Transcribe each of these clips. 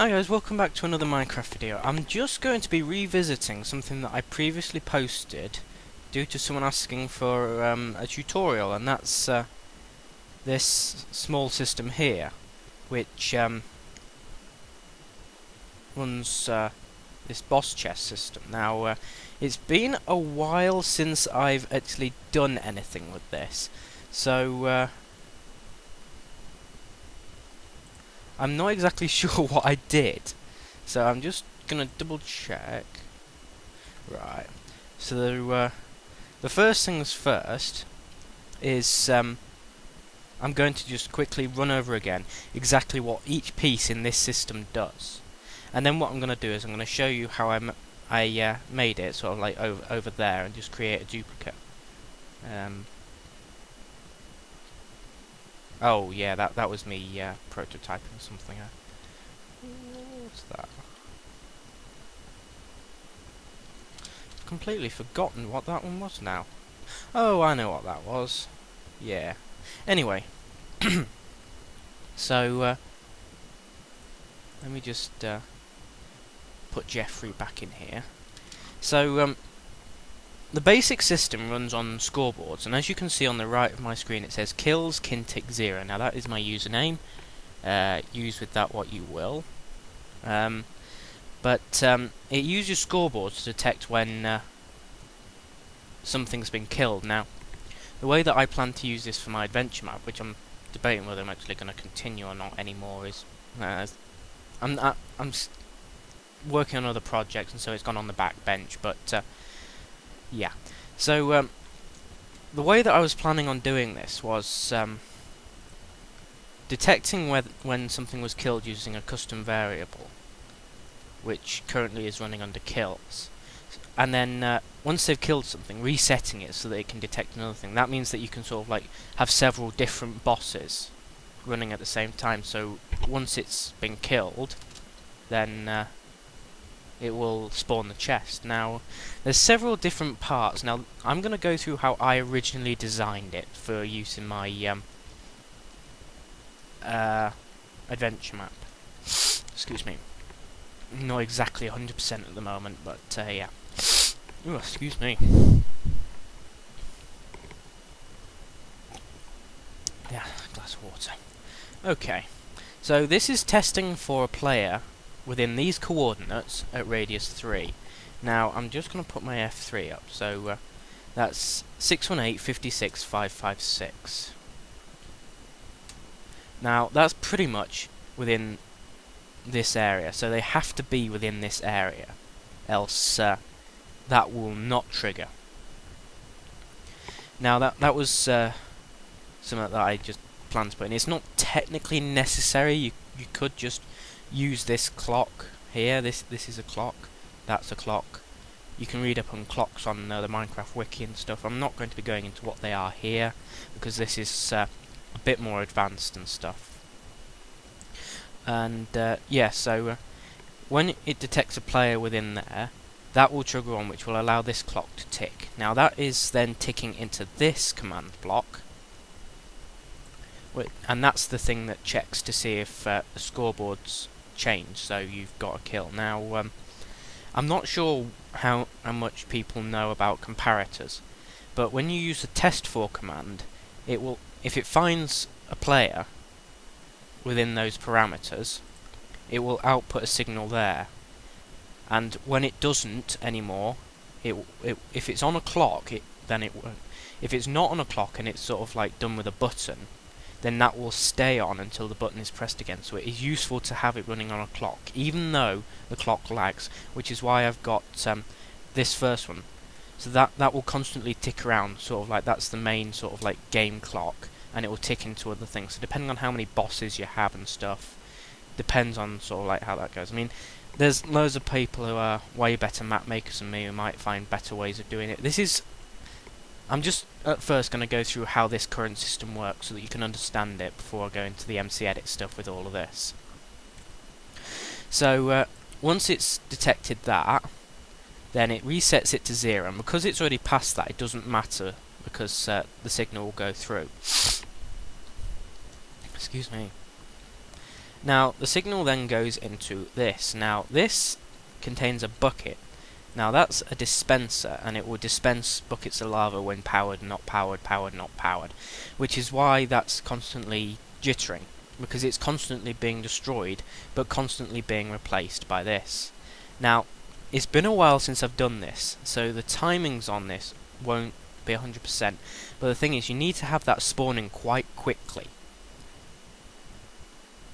Hi guys, welcome back to another Minecraft video. I'm just going to be revisiting something that I previously posted due to someone asking for a tutorial, and that's this small system here, which runs this boss chest system. Now, it's been a while since I've actually done anything with this, so I'm not exactly sure what I did, so I'm just gonna double check. Right. So the first things first is I'm going to just quickly run over again exactly what each piece in this system does, and then what I'm gonna do is I'm gonna show you how I made it sort of like over there and just create a duplicate. Oh yeah, that was me prototyping something. What's that? I've completely forgotten what that one was now. Oh, I know what that was. Yeah. Anyway, so let me just put Jeffrey back in here. So the basic system runs on scoreboards, and as you can see on the right of my screen it says kills Kintic 0. Now that is my username. Use with that what you will. But it uses scoreboards to detect when something's been killed. Now, the way that I plan to use this for my adventure map, which I'm debating whether I'm actually going to continue or not anymore, is I'm working on other projects, and so it's gone on the back bench. But yeah, so the way that I was planning on doing this was detecting when something was killed using a custom variable, which currently is running under kills, and then once they've killed something, resetting it so that it can detect another thing. That means that you can sort of like have several different bosses running at the same time. So once it's been killed, then it will spawn the chest. Now, there's several different parts. Now, I'm going to go through how I originally designed it for use in my adventure map. Excuse me. Not exactly 100% at the moment, but yeah. Ooh, excuse me. Yeah, glass of water. Okay, so this is testing for a player within these coordinates at radius 3. Now, I'm just going to put my F3 up, so that's 618.56.556. Now, that's pretty much within this area, so they have to be within this area, else that will not trigger. Now, that was something that I just planned to put in. It's not technically necessary. You could just use this clock here. This is a clock. That's a clock. You can read up on clocks on the Minecraft wiki and stuff. I'm not going to be going into what they are here because this is a bit more advanced and stuff. And yeah, so when it detects a player within there, that will trigger on, which will allow this clock to tick. Now that is then ticking into this command block, and that's the thing that checks to see if the scoreboard's changed, so you've got a kill. Now, I'm not sure how much people know about comparators, but when you use the test for command, it will, if it finds a player within those parameters, it will output a signal there. And when it doesn't anymore, if it's on a clock, then it won't. If it's not on a clock and it's sort of like done with a button, then that will stay on until the button is pressed again. So it is useful to have it running on a clock, even though the clock lags, which is why I've got this first one. So that will constantly tick around, sort of like that's the main sort of like game clock, and it will tick into other things. So depending on how many bosses you have and stuff, depends on sort of like how that goes. I mean, there's loads of people who are way better map makers than me who might find better ways of doing it. I'm just at first going to go through how this current system works so that you can understand it before I go into the MC Edit stuff with all of this. So once it's detected that, then it resets it to 0, and because it's already past that, it doesn't matter because the signal will go through. Excuse me. Now the signal then goes into this. Now this contains a bucket. Now that's a dispenser, and it will dispense buckets of lava when powered, not powered, powered, not powered, which is why that's constantly jittering, because it's constantly being destroyed but constantly being replaced by this. Now it's been a while since I've done this, so the timings on this won't be 100%, but the thing is, you need to have that spawning quite quickly.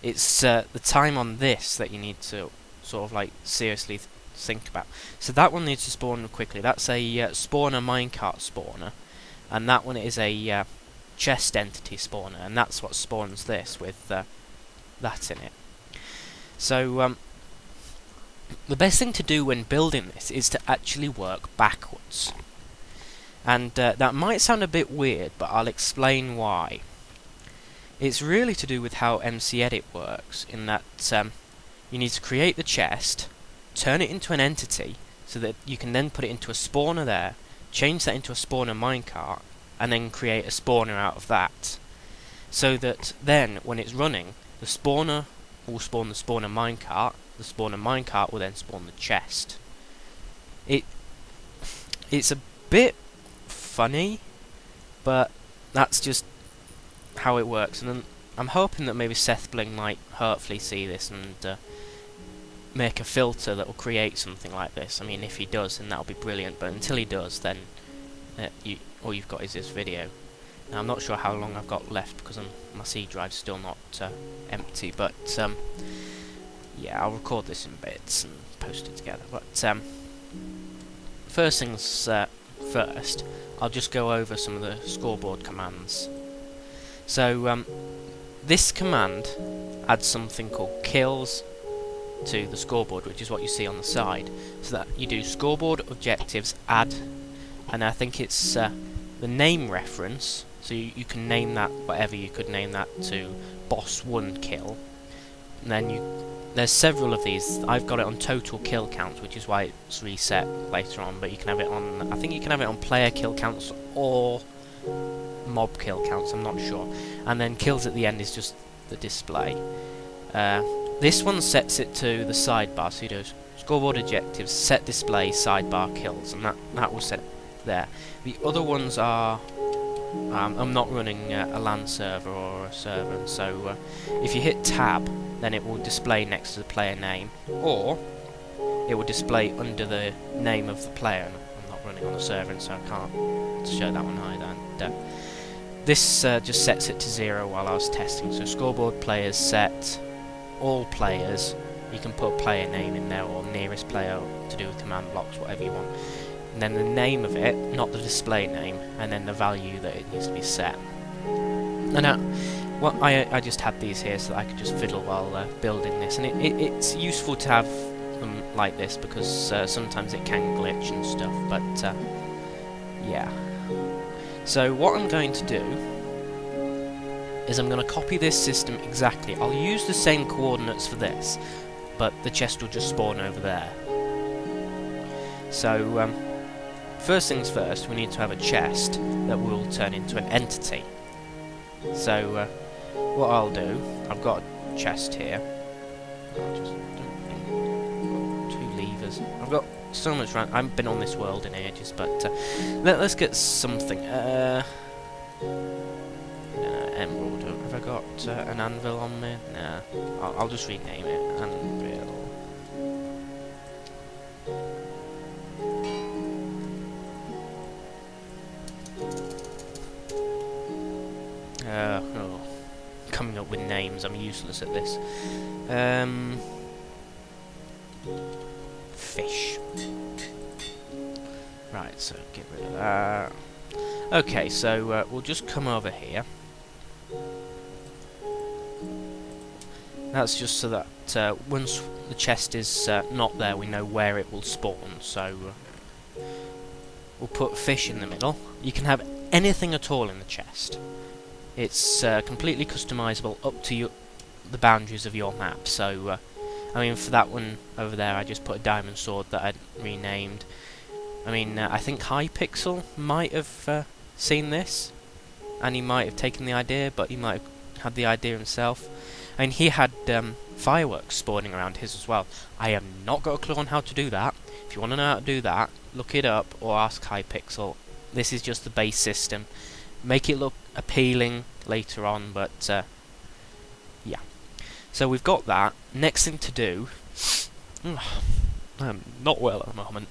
It's the time on this that you need to sort of like seriously think about. So that one needs to spawn quickly. That's a spawner minecart spawner, and that one is a chest entity spawner, and that's what spawns this with that in it. So the best thing to do when building this is to actually work backwards. And that might sound a bit weird, but I'll explain why. It's really to do with how MCEdit works, in that you need to create the chest, turn it into an entity, so that you can then put it into a spawner there, change that into a spawner minecart, and then create a spawner out of that. So that then, when it's running, the spawner will spawn the spawner minecart will then spawn the chest. It's a bit funny, but that's just how it works, and then I'm hoping that maybe SethBling might hopefully see this and make a filter that will create something like this. I mean, if he does, then that'll be brilliant, but until he does, then all you've got is this video. Now, I'm not sure how long I've got left, because my C drive's still not empty, but yeah, I'll record this in bits and post it together. But first things first, I'll just go over some of the scoreboard commands. So this command adds something called kills to the scoreboard, which is what you see on the side. So that you do scoreboard objectives add, and I think it's the name reference, so you can name that whatever you could name that to boss 1 kill. And then there's several of these. I've got it on total kill count, which is why it's reset later on, but you can have it on, I think you can have it on player kill counts or mob kill counts, I'm not sure. And then kills at the end is just the display. This one sets it to the sidebar, so you do scoreboard objectives, set display, sidebar kills, and that will set there. The other ones are, I'm not running a LAN server or a server, and so if you hit tab, then it will display next to the player name, or it will display under the name of the player. And I'm not running on a server, and so I can't show that one either. And this just sets it to 0 while I was testing. So scoreboard players set, all players, you can put player name in there, or nearest player to do with command blocks, whatever you want. And then the name of it, not the display name, and then the value that it needs to be set. And I just had these here so that I could just fiddle while building this, and it's useful to have them like this, because sometimes it can glitch and stuff, but yeah. So what I'm going to do is I'm going to copy this system exactly. I'll use the same coordinates for this, but the chest will just spawn over there. So first things first, we need to have a chest that will turn into an entity. So what I'll do, I've got a chest here. I'll just do 2 levers. I've got so much I haven't been on this world in ages, but let's get something. Emerald. Have I got an anvil on me? Nah. I'll just rename it anvil. Oh, coming up with names, I'm useless at this. Fish. Right, so get rid of that. Okay, so we'll just come over here. That's just so that once the chest is not there, we know where it will spawn. So we'll put fish in the middle. You can have anything at all in the chest. It's completely customizable up to the boundaries of your map. So I mean, for that one over there, I just put a diamond sword that I'd renamed. I mean, I think Hypixel might have seen this, and he might have taken the idea, but he might have had the idea himself. And he had fireworks spawning around his as well. I have not got a clue on how to do that. If you want to know how to do that, look it up or ask Hypixel. This is just the base system. Make it look appealing later on, but yeah. So we've got that. Next thing to do... I'm not well at the moment.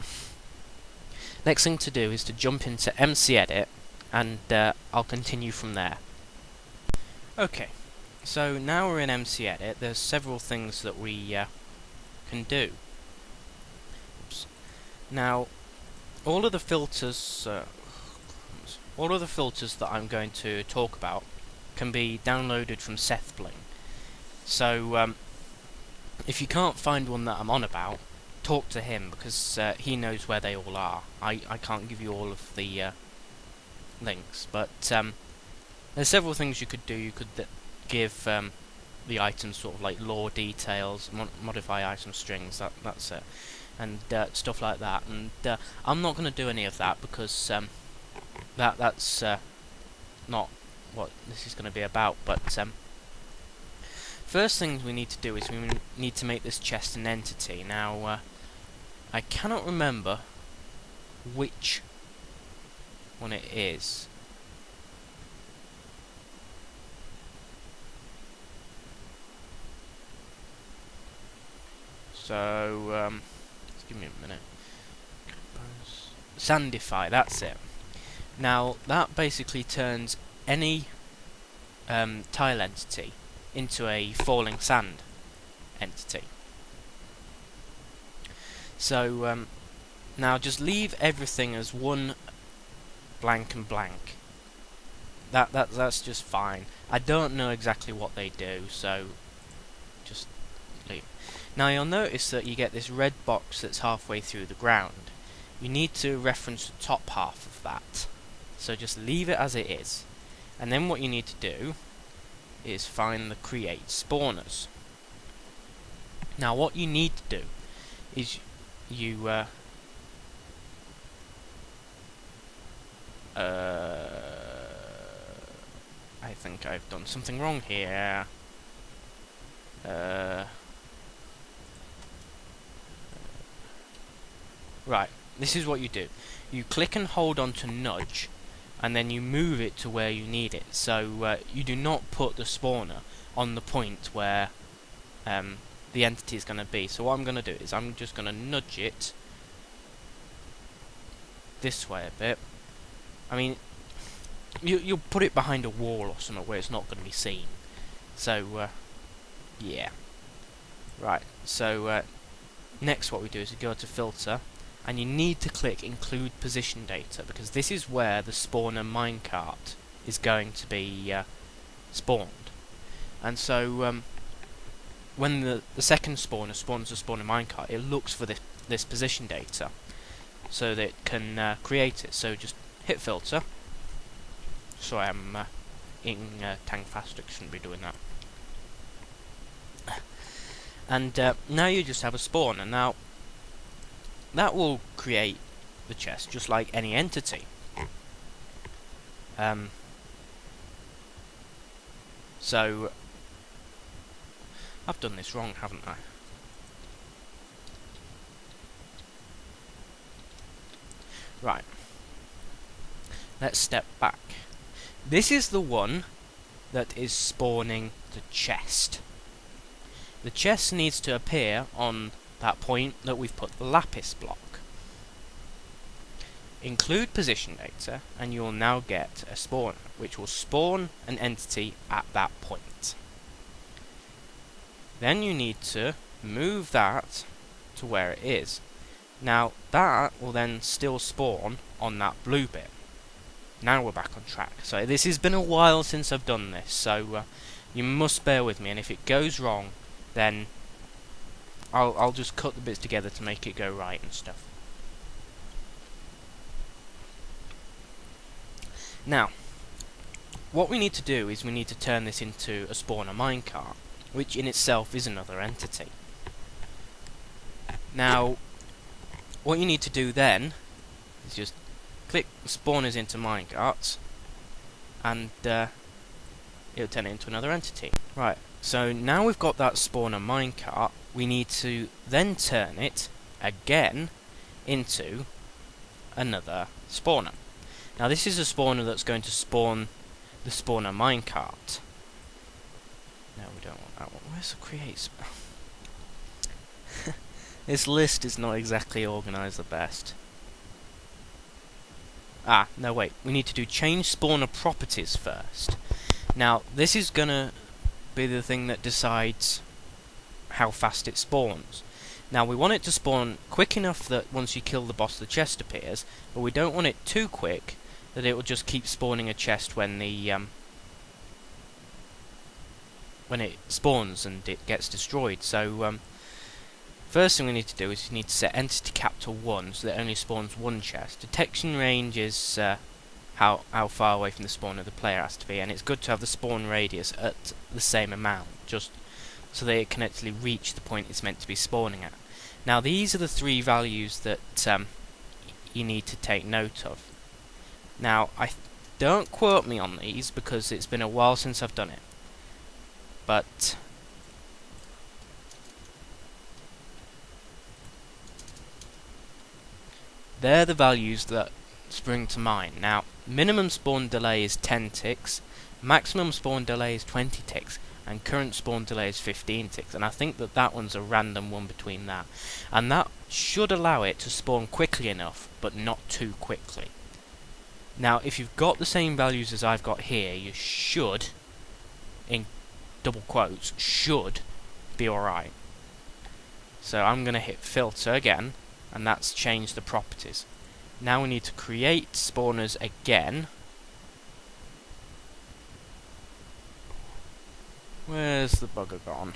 Next thing to do is to jump into MCEdit, and I'll continue from there. Okay, so now we're in MCEdit. There's several things that we can do. Oops. Now, all of the filters that I'm going to talk about can be downloaded from SethBling. So, if you can't find one that I'm on about, talk to him, because he knows where they all are. I can't give you all of the links, but there's several things you could do. You could give the items sort of like lore details, modify item strings, that's it, and stuff like that. And I'm not going to do any of that because that's not what this is going to be about. But first things we need to do is we need to make this chest an entity. Now, I cannot remember which one it is. So, just give me a minute. Sandify, that's it. Now, that basically turns any tile entity into a falling sand entity. So, now just leave everything as one blank and blank. That's just fine. I don't know exactly what they do, so just leave. Now you'll notice that you get this red box that's halfway through the ground. You need to reference the top half of that. So just leave it as it is. And then what you need to do is find the create spawners. Now what you need to do is you I think I've done something wrong here. Right, this is what you do. You click and hold on to nudge, and then you move it to where you need it. So you do not put the spawner on the point where the entity is going to be. So what I'm going to do is I'm just going to nudge it this way a bit. I mean, you'll put it behind a wall or something where it's not going to be seen. So yeah. Right, so next what we do is we go to filter, and you need to click include position data, because this is where the spawner minecart is going to be spawned. And so when the second spawner spawns the spawner minecart, it looks for this position data so that it can create it. So just hit filter. Sorry, I'm eating Tangfaster, shouldn't be doing that. And now you just have a spawner. Now that will create the chest just like any entity. So I've done this wrong, haven't I? Right. Let's step back. This is the one that is spawning the chest. The chest needs to appear on that point that we've put the lapis block. Include position data, and you will now get a spawner, which will spawn an entity at that point. Then you need to move that to where it is. Now that will then still spawn on that blue bit. Now we're back on track. So this has been a while since I've done this, so you must bear with me, and if it goes wrong, then I'll just cut the bits together to make it go right and stuff. Now, what we need to do is we need to turn this into a spawner minecart, which in itself is another entity. Now, what you need to do then is just click spawners into minecarts, and it'll turn it into another entity. Right, So now we've got that spawner minecart, we need to then turn it again into another spawner. Now this is a spawner that's going to spawn the spawner minecart. No, we don't want that one. Where's the create? This list is not exactly organised the best. Ah, no wait, we need to do change spawner properties first. Now, this is gonna be the thing that decides how fast it spawns. Now, we want it to spawn quick enough that once you kill the boss the chest appears, but we don't want it too quick that it will just keep spawning a chest when the when it spawns and it gets destroyed. So first thing we need to do is we need to set entity cap to 1 so that it only spawns one chest. Detection range is how far away from the spawner the player has to be, and it's good to have the spawn radius at the same amount, just so that it can actually reach the point it's meant to be spawning at. Now these are the 3 values that you need to take note of. Now don't quote me on these because it's been a while since I've done it, but they're the values that spring to mind. Now, minimum spawn delay is 10 ticks, maximum spawn delay is 20 ticks, and current spawn delay is 15 ticks, and I think that that one's a random one between that. And that should allow it to spawn quickly enough, but not too quickly. Now, if you've got the same values as I've got here, you should, in double quotes, should be alright. So I'm going to hit filter again, and that's changed the properties. Now we need to create spawners again. Where's the bugger gone?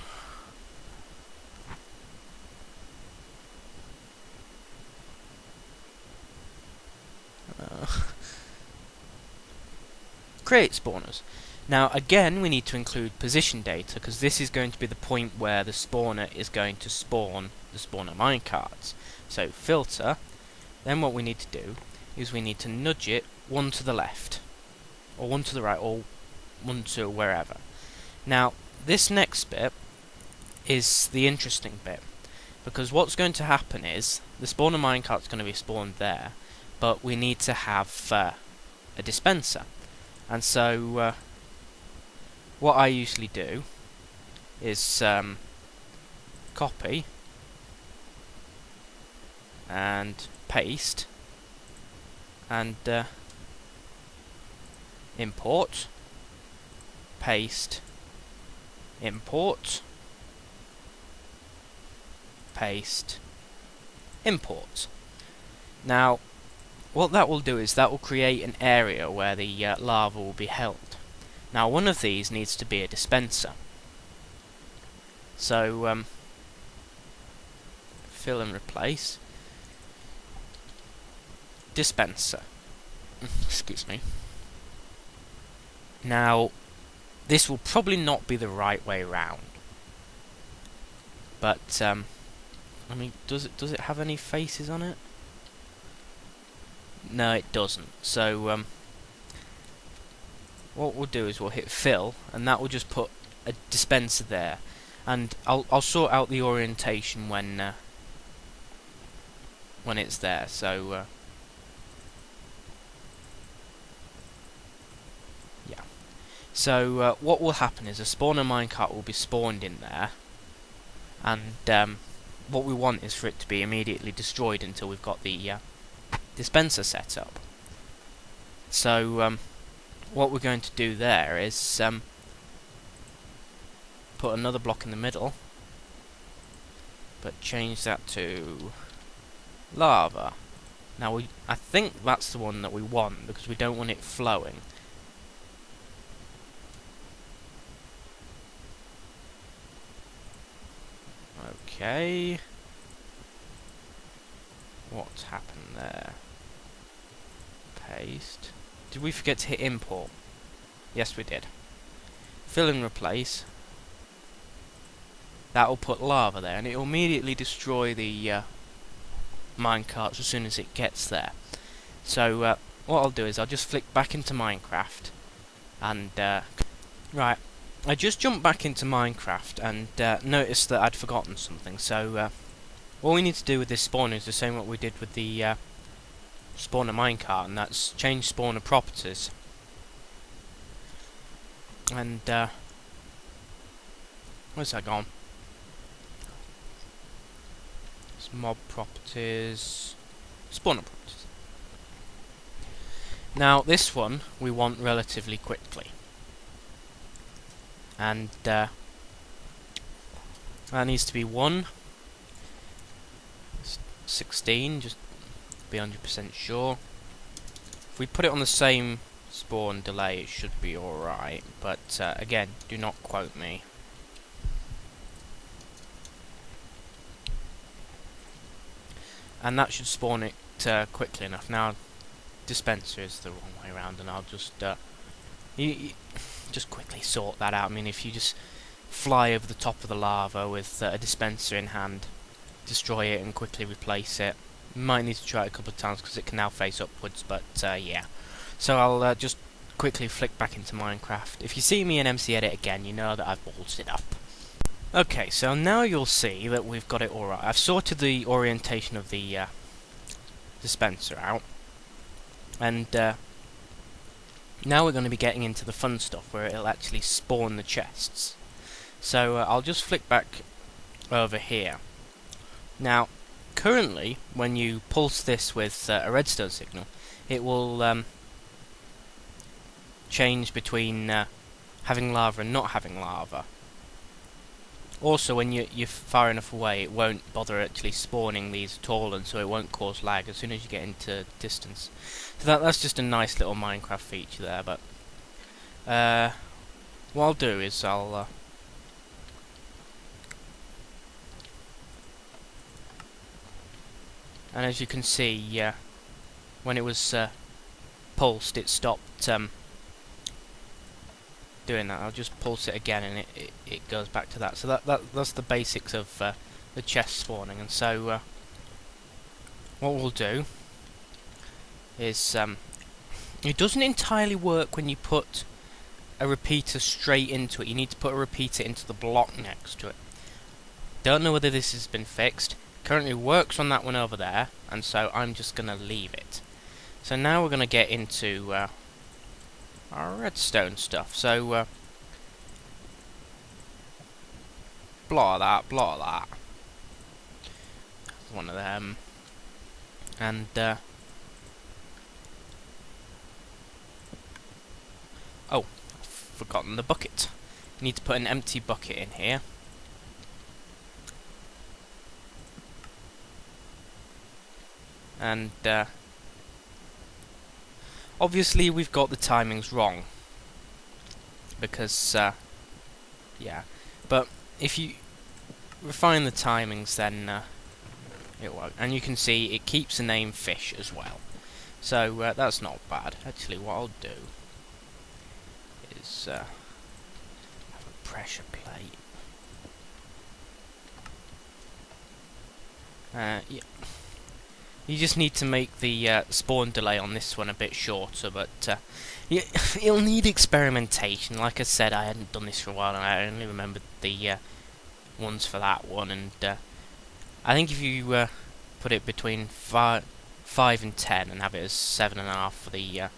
Create spawners. Now again we need to include position data because this is going to be the point where the spawner is going to spawn the spawner minecarts. So filter, then what we need to do is we need to nudge it 1 to the left, or 1 to the right, or 1 to wherever. Now this next bit is the interesting bit, because what's going to happen is the spawner minecart's going to be spawned there, but we need to have a dispenser. And so what I usually do is copy and paste and import, paste, import, paste, import. Now what that will do is that will create an area where the lava will be held. Now one of these needs to be a dispenser. So fill and replace dispenser. Excuse me. Now this will probably not be the right way round, but I mean, does it have any faces on it? No, it doesn't. So what we'll do is we'll hit fill, and that will just put a dispenser there, and I'll sort out the orientation when it's there. So yeah. So what will happen is a spawner minecart will be spawned in there, and what we want is for it to be immediately destroyed until we've got the dispenser set up. So what we're going to do there is put another block in the middle, but change that to lava. Now I think that's the one that we want because we don't want it flowing. Okay. What's happened there? Paste. Did we forget to hit import? Yes, we did. Fill and replace. That will put lava there, and it will immediately destroy the minecarts as soon as it gets there. So what I'll do is I'll just flick back into Minecraft, and right, I just jumped back into Minecraft and noticed that I'd forgotten something, so all we need to do with this spawner is the same what we did with the spawner minecart, and that's change spawner properties. And where's that gone? It's mob properties, spawner properties. Now this one we want relatively quickly, and that needs to be 1:16, just be 100% sure. If we put it on the same spawn delay, it should be alright, but again, do not quote me. And that should spawn it quickly enough. Now, dispenser is the wrong way around, and I'll just just quickly sort that out. I mean, if you just fly over the top of the lava with a dispenser in hand, destroy it and quickly replace it. You might need to try it a couple of times because it can now face upwards, but yeah. So I'll just quickly flick back into Minecraft. If you see me in MC Edit again, you know that I've ballsed it up. Okay, so now you'll see that we've got it alright. I've sorted the orientation of the dispenser out, and now we're going to be getting into the fun stuff where it'll actually spawn the chests. So I'll just flick back over here. Now, currently, when you pulse this with a redstone signal, it will change between having lava and not having lava. Also, when you're far enough away, it won't bother actually spawning these at all, and so it won't cause lag as soon as you get into distance. So that's just a nice little Minecraft feature there. But what I'll do is I'll and as you can see, when it was pulsed, it stopped doing that. I'll just pulse it again, and it goes back to that. So that's the basics of the chest spawning. And so what we'll do is it doesn't entirely work when you put a repeater straight into it. You need to put a repeater into the block next to it. Don't know whether this has been fixed. Currently works on that one over there, and so I'm just gonna leave it. So now we're gonna get into our redstone stuff. So blah that, blah that. One of them, and oh, I've forgotten the bucket. You need to put an empty bucket in here. And obviously we've got the timings wrong, because yeah, but if you refine the timings, then it won't. And you can see it keeps the name fish as well, so that's not bad. Actually, what I'll do is have a pressure plate. Yeah. You just need to make the spawn delay on this one a bit shorter, but it'll need experimentation. Like I said, I hadn't done this for a while, and I only remembered the ones for that one. And I think if you put it between 5 and 10 and have it as 7.5 for the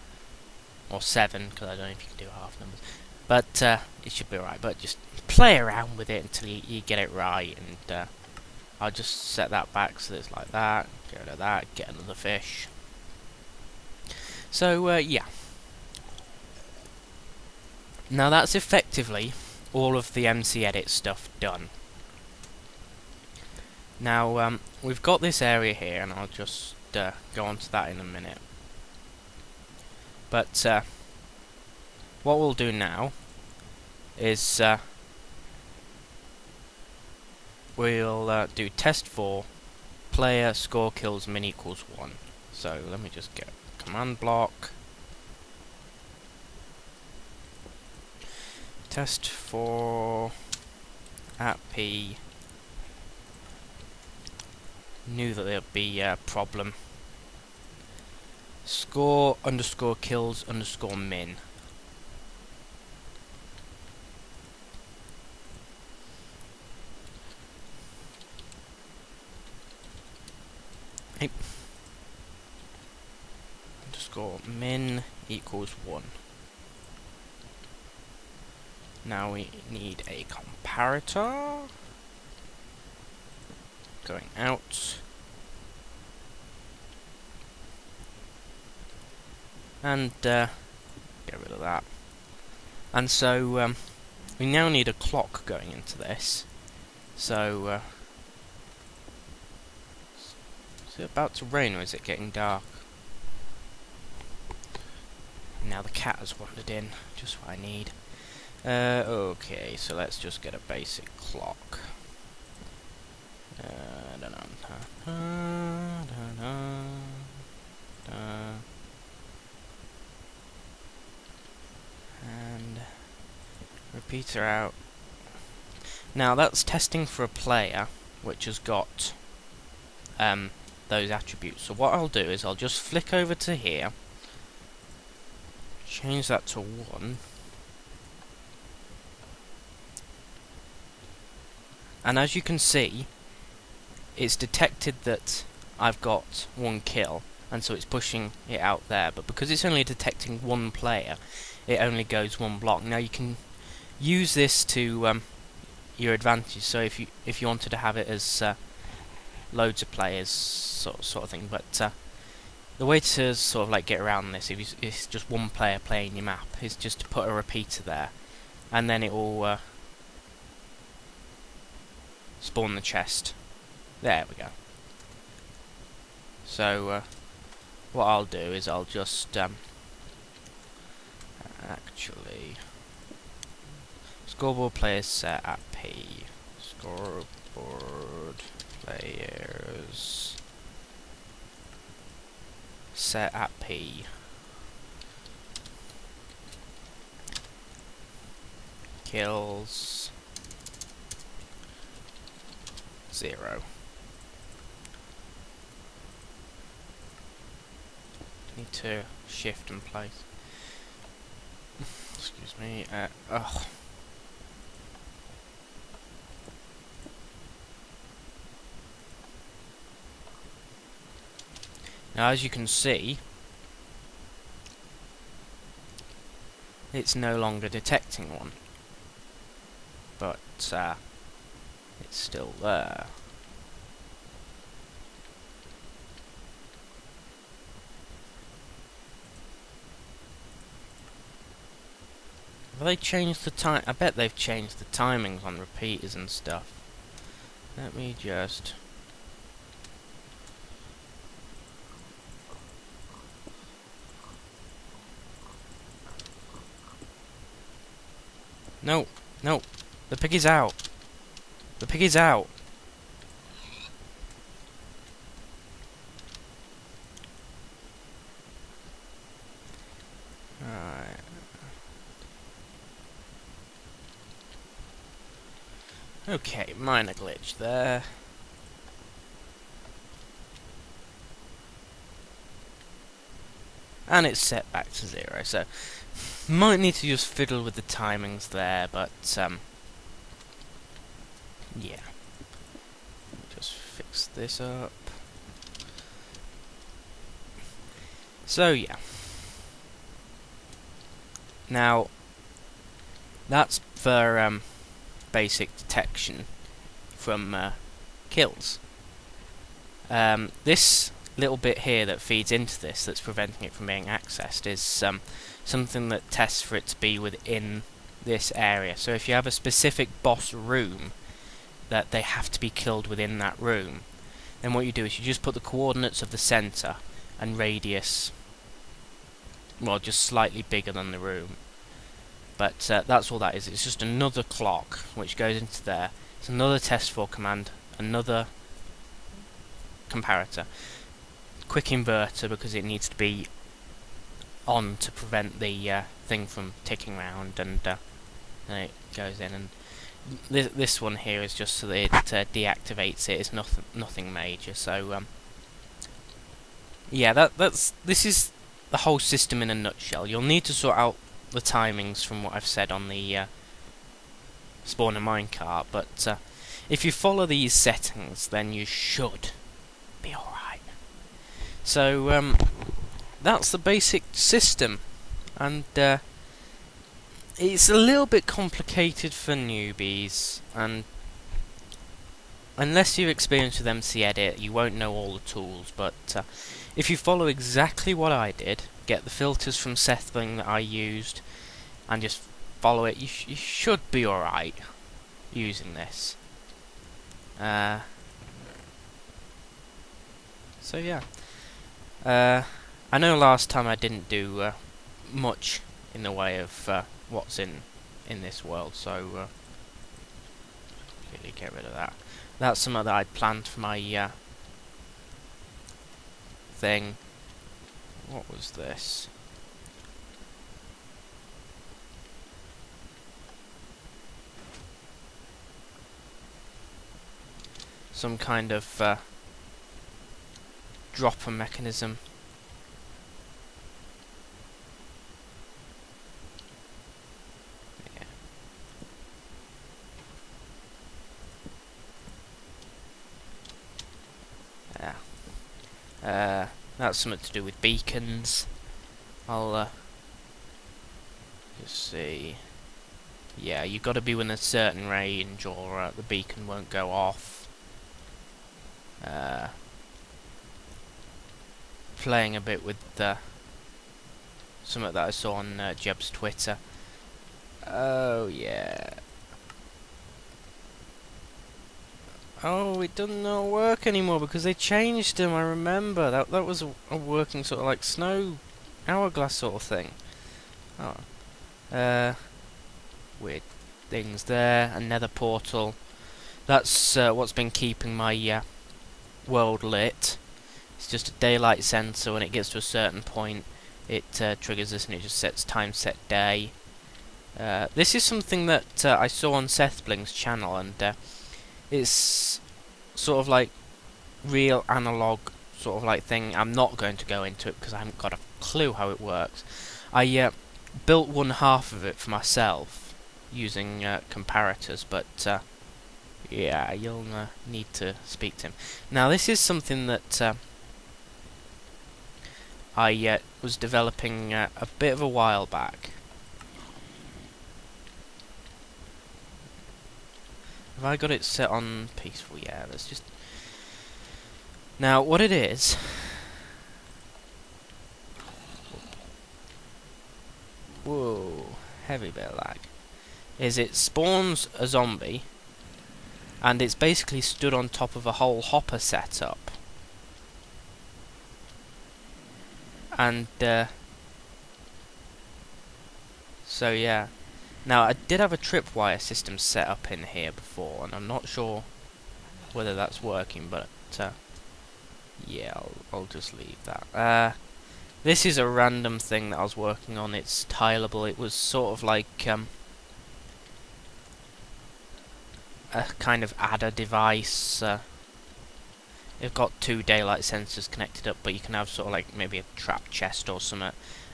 or 7, because I don't know if you can do half numbers, but it should be alright. But just play around with it until you get it right, and I'll just set that back so that it's like that. Get rid of that, get another fish. So yeah. Now that's effectively all of the MC Edit stuff done. Now we've got this area here, and I'll just go on to that in a minute. But what we'll do now is we'll do test for player score kills min equals 1. So let me just get command block. Test for at p. Knew that there'd be a problem. Score underscore kills underscore min. underscore min equals 1. Now we need a comparator going out, and get rid of that. And so we now need a clock going into this. So is it about to rain or is it getting dark? Now the cat has wandered in, just what I need. Okay, so let's just get a basic clock. And repeater out. Now that's testing for a player which has got those attributes. So what I'll do is I'll just flick over to here, change that to 1, and as you can see, it's detected that I've got 1 kill, and so it's pushing it out there. But because it's only detecting 1 player, it only goes 1 block. Now you can use this to your advantage. So if you wanted to have it as loads of players, sort of thing. But the way to sort of like get around this, if it's just 1 player playing your map, is just to put a repeater there, and then it will spawn the chest. There we go. So what I'll do is I'll just actually scoreboard players set at P. Scoreboard players set at P. Kills 0. Need to shift and place. Excuse me. Ugh. Now, as you can see, it's no longer detecting 1, but it's still there. Have they changed the time? I bet they've changed the timings on repeaters and stuff. Let me just... No, no, the pig is out. The pig is out. Alright. Okay, minor glitch there. And it's set back to 0, so might need to just fiddle with the timings there, but yeah. Just fix this up. So yeah. Now that's for basic detection from kills. This little bit here that feeds into this, that's preventing it from being accessed, is something that tests for it to be within this area. So if you have a specific boss room that they have to be killed within that room, then what you do is you just put the coordinates of the center and radius, well, just slightly bigger than the room. But that's all that is. It's just another clock which goes into there. It's another test for command, another comparator, quick inverter because it needs to be on to prevent the thing from ticking round, and then it goes in. And this one here is just so that it deactivates it. It's nothing major. So yeah, this is the whole system in a nutshell. You'll need to sort out the timings from what I've said on the spawner minecart, but if you follow these settings, then you should be alright. So that's the basic system, and it's a little bit complicated for newbies, and unless you've experienced with MC Edit, you won't know all the tools. But if you follow exactly what I did, get the filters from SethBling that I used, and just follow it, you should be alright using this. So yeah. I know last time I didn't do much in the way of what's in this world, so really get rid of that. That's something that I'd planned for my thing. What was this? Some kind of dropper mechanism. That's something to do with beacons. I'll just see. Yeah, you've got to be within a certain range, or the beacon won't go off. Playing a bit with something that I saw on Jeb's Twitter. Oh yeah. Oh, it doesn't not work anymore because they changed them. I remember that was a working sort of like snow hourglass sort of thing. Oh, weird things there. Another portal. That's what's been keeping my world lit. It's just a daylight sensor. When it gets to a certain point, it triggers this and it just sets time set day. This is something that I saw on SethBling's channel, and it's sort of like real analog sort of like thing. I'm not going to go into it because I haven't got a clue how it works. I built one half of it for myself using comparators, but yeah, you'll need to speak to him. Now this is something that I was developing a bit of a while back. Have I got it set on peaceful? Yeah, let's just... Now, what it is... Whoa, heavy bit of lag. Is it spawns a zombie, and it's basically stood on top of a whole hopper setup. And, so yeah. Now, I did have a tripwire system set up in here before, and I'm not sure whether that's working, but yeah, I'll just leave that. This is a random thing that I was working on. It's tileable. It was sort of like a kind of adder device. It's got two daylight sensors connected up, but you can have sort of like maybe a trap chest or something.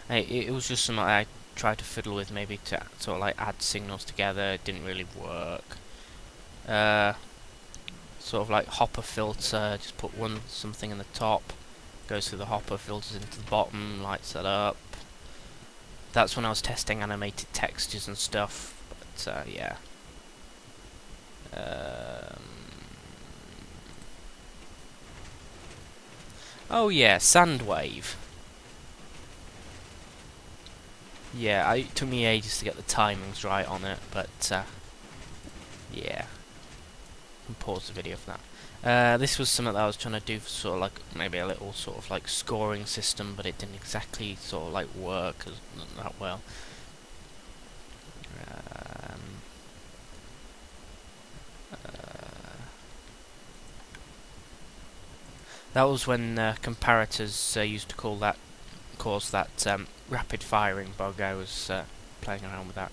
It was just something I tried to fiddle with, maybe to sort of like add signals together. It didn't really work. Sort of like hopper filter, just put something in the top, goes through the hopper, filters into the bottom, lights that up. That's when I was testing animated textures and stuff, but yeah. Oh yeah, Sandwave. Yeah, it took me ages to get the timings right on it, but yeah. I can pause the video for that. This was something that I was trying to do for sort of like maybe a little sort of like scoring system, but it didn't exactly sort of like work that well. That was when comparators used to cause that rapid firing bug. I was playing around with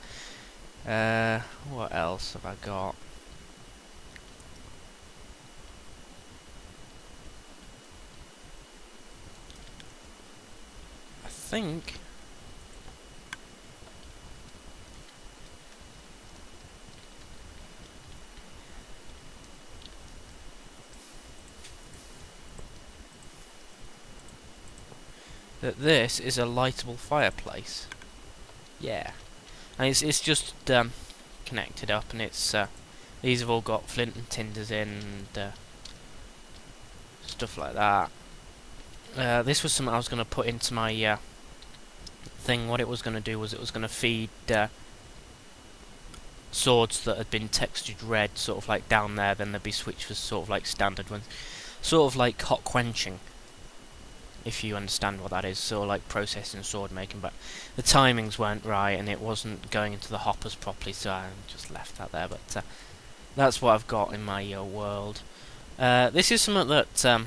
that. What else have I got? I think that this is a lightable fireplace. Yeah, and it's just connected up, and it's these have all got flint and tinders in and stuff like that. This was something I was going to put into my thing. What it was going to do was it was going to feed swords that had been textured red, sort of like down there, then they'd be switched for sort of like standard ones. Sort of like hot quenching, if you understand what that is, sort of like processing sword making, but the timings weren't right and it wasn't going into the hoppers properly, so I just left that there, but that's what I've got in my world. This is something that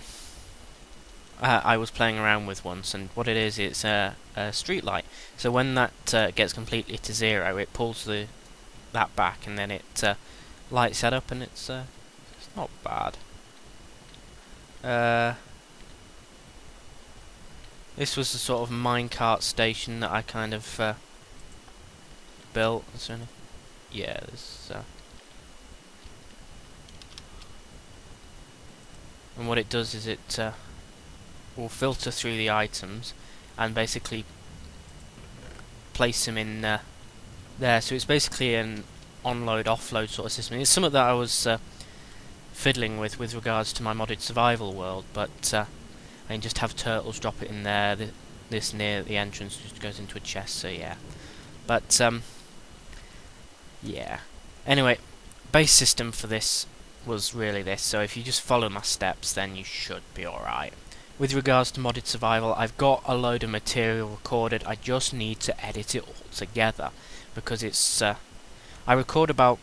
I was playing around with once, and what it is, it's a street light. So when that gets completely to zero, it pulls that back, and then it lights that up, and it's not bad. This was the sort of minecart station that I kind of built. Is there any? Yeah, there's. And what it does is it will filter through the items and basically place them in there. So it's basically an onload offload sort of system. It's something that I was fiddling with regards to my modded survival world, but I can just have turtles drop it in there. This near the entrance just goes into a chest, so yeah. But yeah. Anyway, base system for this was really this, so if you just follow my steps then you should be alright. With regards to modded survival, I've got a load of material recorded, I just need to edit it all together, because it's I record about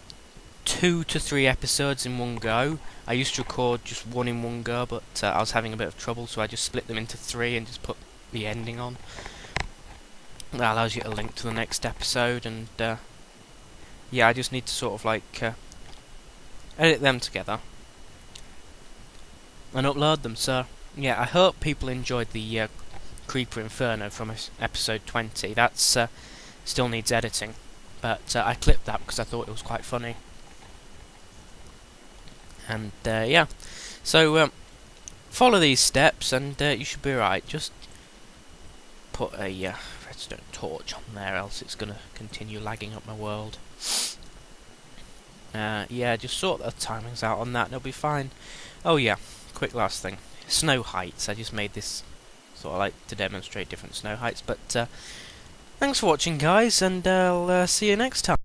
2 to 3 episodes in one go. I used to record just one in one go, but I was having a bit of trouble, so I just split them into 3 and just put the ending on. That allows you to link to the next episode, and yeah, I just need to sort of like edit them together and upload them. So yeah, I hope people enjoyed the Creeper Inferno from episode 20. That's still needs editing, but I clipped that because I thought it was quite funny. And yeah, so follow these steps and you should be right. Just put a redstone torch on there, else it's going to continue lagging up my world. Yeah, just sort the timings out on that and it'll be fine. Oh yeah, quick last thing. Snow heights. I just made this sort of like to demonstrate different snow heights, but thanks for watching, guys, and I'll see you next time.